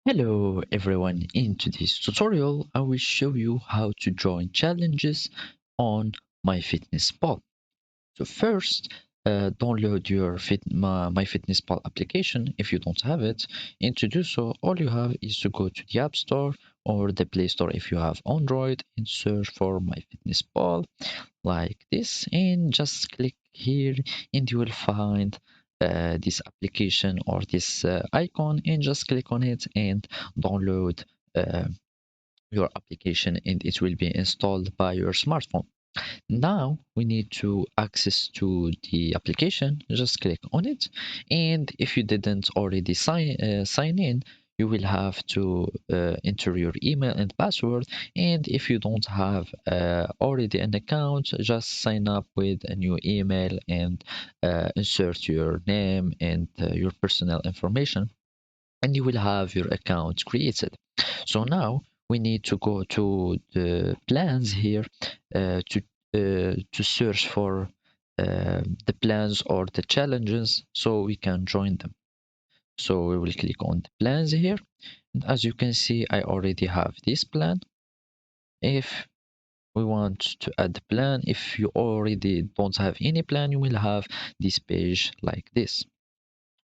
Hello everyone, in today's tutorial I will show you how to join challenges on MyFitnessPal. So first, download your MyFitnessPal application if you don't have it. And to do so, all you have is to go to the App Store or the Play Store if you have Android and search for MyFitnessPal like this and just click here and you will find this application or this icon and just click on it and download uh, your application and it will be installed by your smartphone. Now we need to access to the application. Just click on it, and if you didn't already sign in, you will have to enter your email and password. And if you don't have already an account, just sign up with a new email and insert your name and your personal information, and you will have your account created. So now we need to go to the plans here to search for the plans or the challenges so we can join them. So we will click on the plans here. And as you can see, I already have this plan. If we want to add the plan, if you already don't have any plan, you will have this page like this.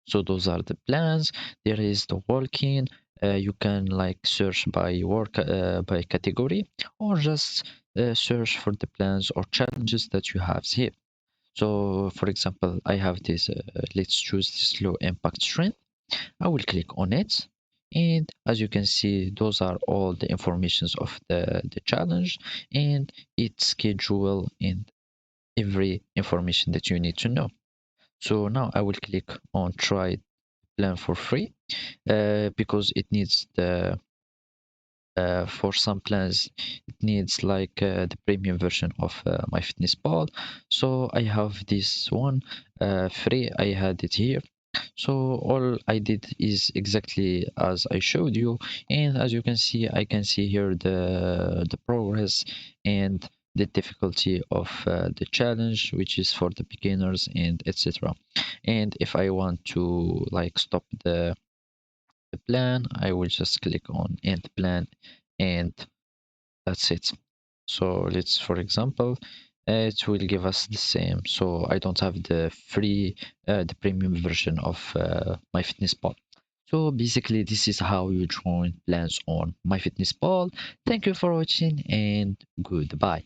So those are the plans. There is the walk-in. You can like search by work by category or just search for the plans or challenges that you have here. So for example, I have this, let's choose this low impact strength. I will click on it. And as you can see, those are all the informations of the challenge and its schedule and every information that you need to know. So now I will click on try plan for free because it needs the for some plans it needs like the premium version of MyFitnessPal. So I have this one free. I had it here. So all I did is exactly as I showed you, and as you can see, I can see here the progress and the difficulty of the challenge, which is for the beginners and etc. And if I want to like stop the plan, I will just click on end plan and that's it. So let's, for example, it will give us the same. So I don't have the free, the premium version of MyFitnessPal. So basically, this is how you join plans on MyFitnessPal. Thank you for watching and goodbye.